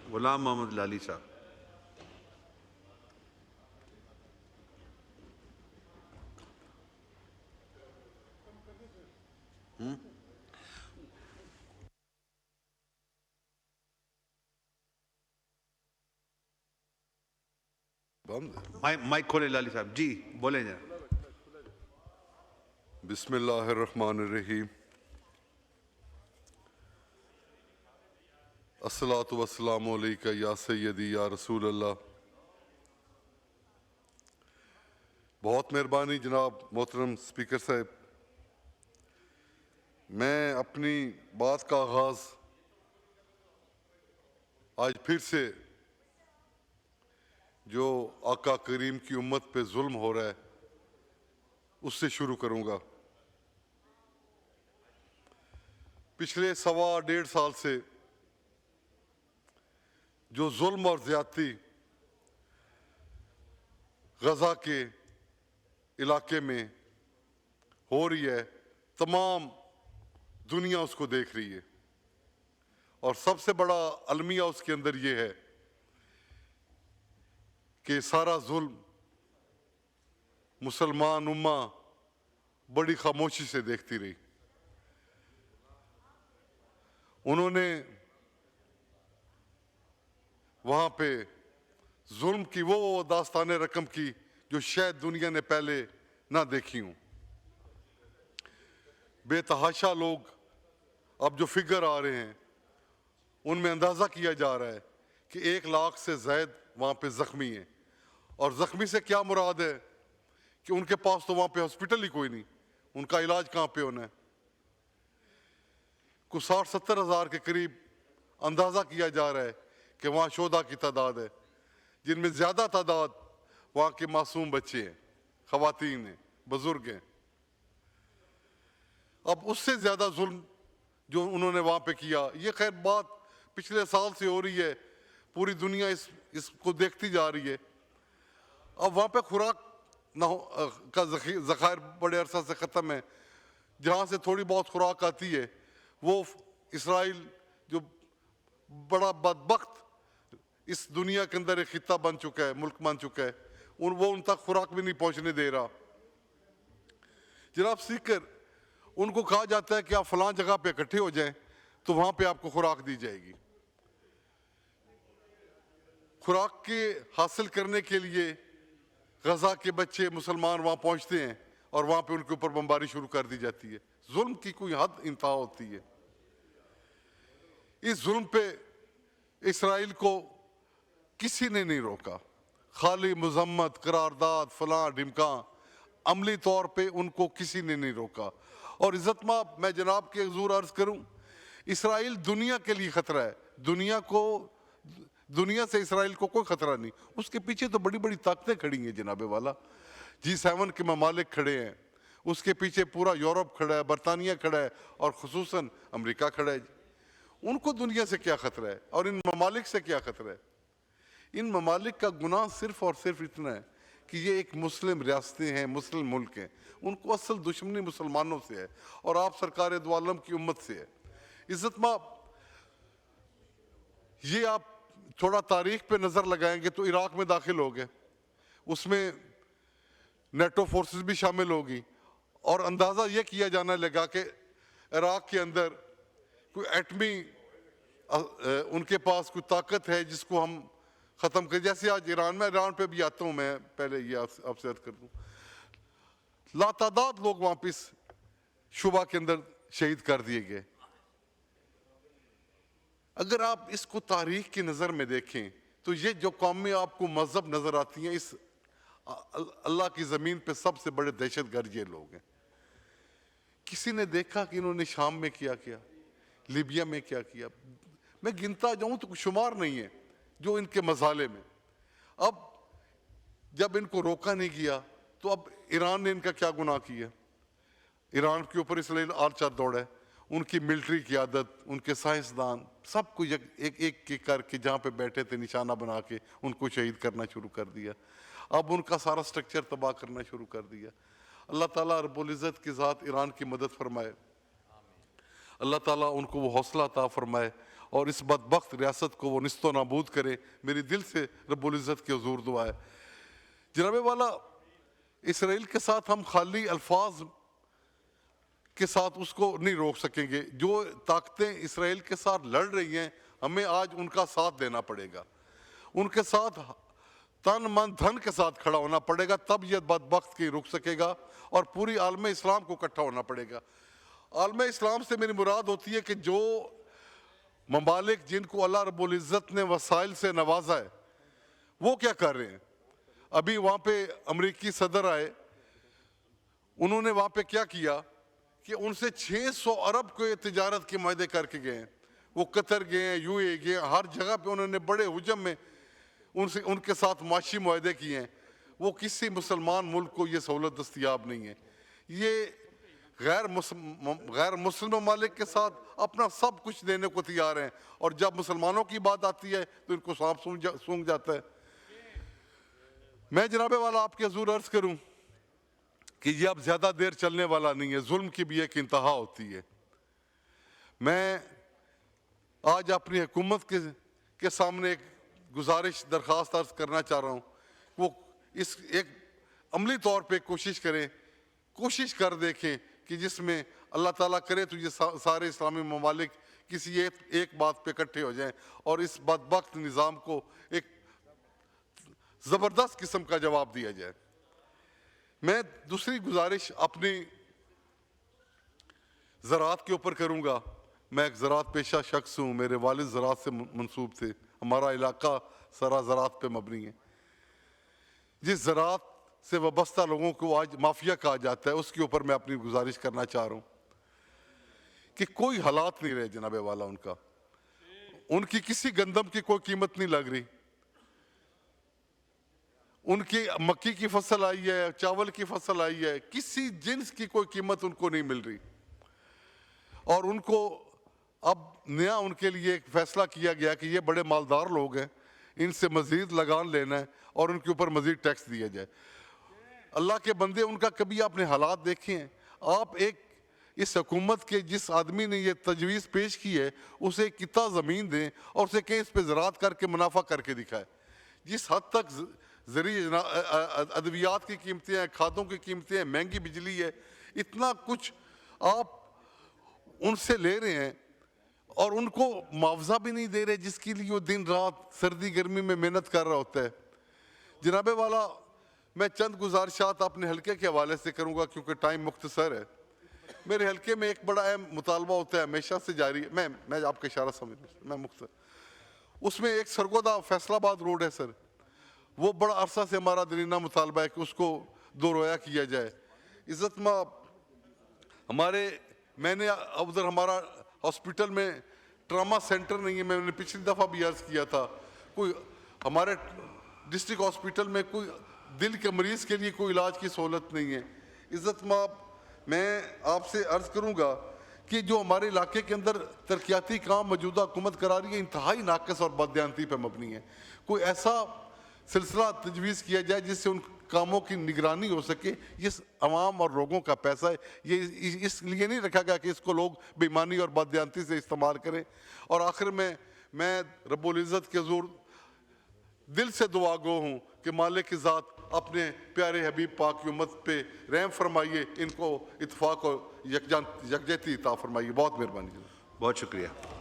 गुलाम मोहम्मद लाली साहब। माइक खोले लाली साहब जी, बोले जरा। बिस्मिल्लाहिर्रहमानिर्रहीम। अस्सलातु वस्सलामु अलैका या सय्यदी या रसूल अल्लाह। बहुत मेहरबानी जनाब मोहतरम स्पीकर साहब। मैं अपनी बात का आगाज़ आज फिर से जो आका करीम की उम्मत पे जुल्म हो रहा है उससे शुरू करूंगा। पिछले 1.25 साल से जो जुल्म और ज्यादती गजा के इलाके में हो रही है, तमाम दुनिया उसको देख रही है और सबसे बड़ा अलमिया उसके अंदर ये है कि सारा जुल्म मुसलमान उम्मा बड़ी खामोशी से देखती रही। उन्होंने वहां पे जुल्म की वो दास्ताने रकम की जो शायद दुनिया ने पहले ना देखी हूं। बेतहाशा लोग अब जो फिगर आ रहे हैं उनमें अंदाजा किया जा रहा है कि 1 लाख से ज्यादा वहां पे जख्मी हैं। और जख्मी से क्या मुराद है कि उनके पास तो वहां पे हॉस्पिटल ही कोई नहीं, उनका इलाज कहां पे होना है। कुछ 60-70 हज़ार के करीब अंदाजा किया जा रहा है कि वहां शोधा की तादाद है, जिनमें ज्यादा तादाद वहां के मासूम बच्चे हैं, खवातीन हैं, बुजुर्ग हैं। अब उससे ज्यादा जुल्म जो उन्होंने वहां पे किया, ये खैर बात पिछले साल से हो रही है, पूरी दुनिया इसको देखती जा रही है। अब वहां पे खुराक ना हो का ज़खायर बड़े अरसा से ख़त्म है। जहाँ से थोड़ी बहुत खुराक आती है वो इसराइल जो बड़ा बदबख्त इस दुनिया के अंदर एक खित्ता बन चुका है, मुल्क बन चुका है, वो उन तक खुराक भी नहीं पहुंचने दे रहा। जनाब स्पीकर, उनको कहा जाता है कि आप फलां जगह पे इकट्ठे हो जाएं तो वहां पे आपको खुराक दी जाएगी। खुराक के हासिल करने के लिए गजा के बच्चे मुसलमान वहां पहुंचते हैं और वहां पे उनके ऊपर बमबारी शुरू कर दी जाती है। जुल्म की कोई हद इंतहा होती है। इस जुल्म पे इसराइल को किसी ने नहीं रोका, खाली मजम्मत, करारदाद, फलां ढिमका, अमली तौर पे उनको किसी ने नहीं रोका। और इज्जतमाब मैं जनाब के हजूर अर्ज करूं, इसराइल दुनिया के लिए खतरा है। दुनिया से इसराइल को कोई खतरा नहीं। उसके पीछे तो बड़ी बड़ी ताकतें खड़ी हैं जनाबे वाला। G7 के ममालिक खड़े हैं, उसके पीछे पूरा यूरोप खड़ा है, बरतानिया खड़ा है और खुसूसन अमेरिका खड़ा है। उनको दुनिया से क्या खतरा है और इन ममालिक से क्या खतरा है। इन ममालिक का गुनाह सिर्फ और सिर्फ इतना है कि ये एक मुस्लिम रियासतें हैं, मुस्लिम मुल्क हैं। उनको असल दुश्मनी मुसलमानों से है और आप सरकार दो आलम की उम्मत से है। इज्जतमाब, ये आप थोड़ा तारीख पे नजर लगाएंगे तो इराक में दाखिल हो गए, उसमें नेटो फोर्सेस भी शामिल होगी और अंदाजा ये किया जाने लगा कि इराक के अंदर कोई एटमी उनके पास कोई ताकत है जिसको हम खत्म कर। जैसे आज ईरान में, ईरान पे भी आता हूं मैं, पहले ये आपसे अर्ज कर दूं, लातादाद लोग वहां पे इस शुबा के अंदर शहीद कर दिए गए। अगर आप इसको तारीख की नजर में देखें तो ये जो कौमें आपको मजहब नजर आती हैं, इस अल्लाह की जमीन पे सबसे बड़े दहशतगर्द ये लोग हैं। किसी ने देखा कि इन्होंने शाम में क्या किया, लीबिया में क्या किया? मैं गिनता जाऊं तो शुमार नहीं है जो इनके मसाले में। अब जब इनको रोका नहीं गया तो अब ईरान ने इनका क्या गुनाह किया? ईरान के ऊपर इसलिए आर्चा दौड़ा है, उनकी मिलिट्री की आदत, उनके साइंसदान सब कुछ एक एक करके जहाँ पे बैठे थे निशाना बना के उनको शहीद करना शुरू कर दिया। अब उनका सारा स्ट्रक्चर तबाह करना शुरू कर दिया। अल्लाह ताला रब्बुल इज़्ज़त की ज़ात ईरान की मदद फरमाए, अल्लाह ताला उनको वो हौसला अता फरमाए और इस बदबख्त रियासत को वो निस्तो नाबूद करे। मेरी दिल से रब्बुल इज़्ज़त की हुजूर दुआ है। जनाबे वाला, इसराइल के साथ हम खाली अल्फाज के साथ उसको नहीं रोक सकेंगे। जो ताकतें इसराइल के साथ लड़ रही हैं, हमें आज उनका साथ देना पड़ेगा, उनके साथ तन मन धन के साथ खड़ा होना पड़ेगा, तब यह बदबख्त की रुक सकेगा और पूरी आलम इस्लाम को इकट्ठा होना पड़ेगा। आलम इस्लाम से मेरी मुराद होती है कि जो ममालिक जिनको अल्लाह रब्बुल इज़्ज़त ने वसाइल से नवाजा है, वो क्या कर रहे हैं। अभी वहाँ पे अमेरिकी सदर आए, उन्होंने वहाँ पे क्या किया कि उनसे 600 अरब के तिजारत के मायदे करके गए हैं। वो कतर गए हैं, यूए गए, हर जगह पे उन्होंने बड़े हुजम में उनसे उनके साथ माशी मुआहदे किए हैं। वो किसी मुसलमान मुल्क को ये सहूलत दस्तयाब नहीं है। ये गैर मुस्लिम ममालिक के साथ अपना सब कुछ देने को तैयार हैं, और जब मुसलमानों की बात आती है तो इनको सांप सूंघ जाता है। मैं जनाबे वाला आपके हजूर अर्ज करूं कि ये अब ज्यादा देर चलने वाला नहीं है। जुल्म की भी एक इंतहा होती है। मैं आज अपनी हुकूमत के सामने एक गुजारिश दरख्वास्त अर्ज करना चाह रहा हूँ, वो इस एक अमली तौर पे कोशिश कर देखें कि जिसमें अल्लाह ताला करे तो ये सारे इस्लामी ममालिक किसी एक बात पे इकट्ठे हो जाएं और इस बदबख्त निज़ाम को एक ज़बरदस्त किस्म का जवाब दिया जाए। मैं दूसरी गुजारिश अपनी ज़राअत के ऊपर करूँगा। मैं एक ज़राअत पेशा शख्स हूँ, मेरे वालिद ज़राअत से मंसूब थे, हमारा इलाका सारा ज़राअत पे मबनी है। जिस ज़राअत से वाबस्ता लोगों को आज माफिया कहा जाता है, उसके ऊपर मैं अपनी गुजारिश करना चाह रहा हूँ कि कोई हालात नहीं रहे जनाबे वाला उनकी किसी गंदम की कोई कीमत नहीं लग रही। उनकी मक्की की फसल आई है, चावल की फसल आई है, किसी जिन्स की कोई कीमत उनको नहीं मिल रही। और उनको अब नया उनके लिए एक फैसला किया गया कि ये बड़े मालदार लोग हैं, इनसे मजीद लगान लेना है और उनके ऊपर मजीद टैक्स दिया जाए। अल्लाह के बंदे, उनका कभी आपने हालात देखे हैं? आप एक इस हुकूमत के जिस आदमी ने ये तजवीज़ पेश की है, उसे कितना ज़मीन दें और उसे कहीं इस पर ज़राअत करके मुनाफा करके दिखाए। जिस हद तक ज़री अद्वियात की कीमतें हैं, खादों की कीमतें हैं, महंगी बिजली है, इतना कुछ आप उनसे ले रहे हैं और उनको मुआवजा भी नहीं दे रहे जिसके लिए वो दिन रात सर्दी गर्मी में मेहनत कर रहा होता है। जनाबे वाला, मैं चंद गुजारिशात अपने हल्के के हवाले से करूँगा क्योंकि टाइम मुख्तसर है। मेरे हल्के में एक बड़ा अहम मुतालबा होता है, हमेशा से जारी है। मैं आपका इशारा समझ, मैं मुख्तर उसमें एक सरगोदा फैसलाबाद रोड है सर, वो बड़ा अरसा से हमारा दरीना मुतालबा है कि उसको दोरोया किया जाए। इज़्ज़त मैंने उधर हमारा हॉस्पिटल में ट्रामा सेंटर नहीं है। मैंने पिछली दफ़ा भी अर्ज़ किया था, कोई हमारे डिस्ट्रिक्ट हॉस्पिटल में कोई दिल के मरीज़ के लिए कोई इलाज की सहूलत नहीं है। इज़्ज़त मैं आपसे अर्ज़ करूँगा कि जो हमारे इलाके के अंदर तरक्याती काम मौजूदा हुकूमत करा रही है, इंतहाई नाक़िस और बददियानती पर मबनी है। कोई ऐसा सिलसिला तजवीज़ किया जाए जिससे उन कामों की निगरानी हो सके। ये अवाम और लोगों का पैसा है, ये इसलिए नहीं रखा गया कि इसको लोग बेईमानी और बददियानती से इस्तेमाल करें। और आखिर में मैं रब्बुल इज़्ज़त के हुज़ूर दिल से दुआ गो हूँ कि मालिक की ज़ात अपने प्यारे हबीब पाक की उम्मत पे रहम फरमाइए, इनको इत्तेफाक और यकजहती अता फरमाइए। बहुत मेहरबानी। बहुत शुक्रिया।